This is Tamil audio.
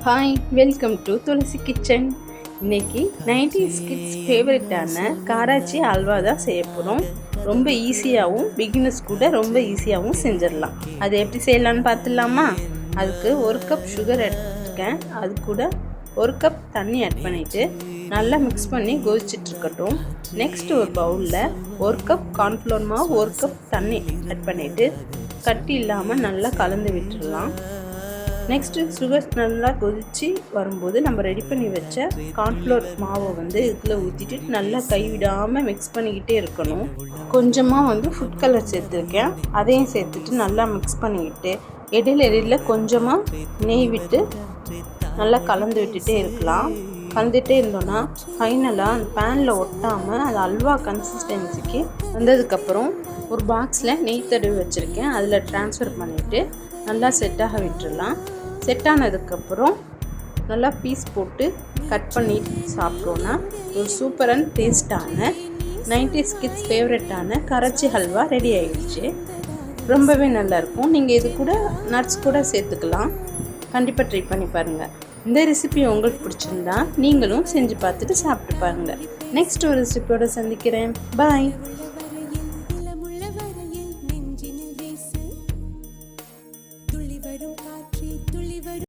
Hi, welcome to Thulasi kitchen. இன்றைக்கி 90s கிட்ஸ் ஃபேவரட்டான காராச்சி அல்வா தான் செய்ய போகிறோம். ரொம்ப ஈஸியாகவும் பிகினர்ஸ் கூட ரொம்ப ஈஸியாகவும் செஞ்சிடலாம். அது எப்படி செய்யலான்னு பார்த்துடலாமா? அதுக்கு 1 கப் சுகர் எடுத்துருக்கேன். அது கூட 1 கப் தண்ணி ஆட் பண்ணிவிட்டு நல்லா மிக்ஸ் பண்ணி கொதிச்சிட்ருக்கட்டும். நெக்ஸ்ட் ஒரு பவுலில் 1 கப் கார்ன்ஃப்ளவர் மாவு 1 கப் தண்ணி ஆட் பண்ணிவிட்டு கட்டி இல்லாமல் நல்லா கலந்து விட்டுடலாம். நெக்ஸ்ட்டு சுகர் நல்லா கொதித்து வரும்போது நம்ம ரெடி பண்ணி வச்ச கார்ன்ஃப்ளவர் மாவை இதில் ஊற்றிட்டு நல்லா கைவிடாமல் மிக்ஸ் பண்ணிக்கிட்டே இருக்கணும். கொஞ்சமாக ஃபுட் கலர் சேர்த்துருக்கேன், அதையும் சேர்த்துட்டு நல்லா மிக்ஸ் பண்ணிக்கிட்டு இடையில கொஞ்சமாக நெய் விட்டு நல்லா கலந்து விட்டுட்டே இருக்கலாம். கலந்துகிட்டே இருந்தோன்னா ஃபைனலாக அந்த பேனில் ஒட்டாமல் அது அல்வா கன்சிஸ்டன்சிக்கு வந்ததுக்கப்புறம் ஒரு பாக்ஸில் நெய் தடவி வச்சுருக்கேன், அதில் ட்ரான்ஸ்ஃபர் பண்ணிவிட்டு நல்லா செட்டாக விட்டுடலாம். செட் ஆனதுக்கப்புறம் நல்லா பீஸ் போட்டு கட் பண்ணி சாப்பிட்டோன்னா ஒரு சூப்பர் அண்ட் டேஸ்டான 90s கிட்ஸ் ஃபேவரட்டான கராச்சி ஹல்வா ரெடி ஆகிடுச்சு. ரொம்பவே நல்லாயிருக்கும். நீங்கள் இது கூட நட்ஸ் கூட சேர்த்துக்கலாம். கண்டிப்பாக ட்ரை பண்ணி பாருங்கள். இந்த ரெசிபி உங்களுக்கு பிடிச்சிருந்தா நீங்களும் செஞ்சு பார்த்துட்டு சாப்பிட்டு பாருங்கள். நெக்ஸ்ட் ஒரு ரெசிபியோடு சந்திக்கிறேன். பாய்.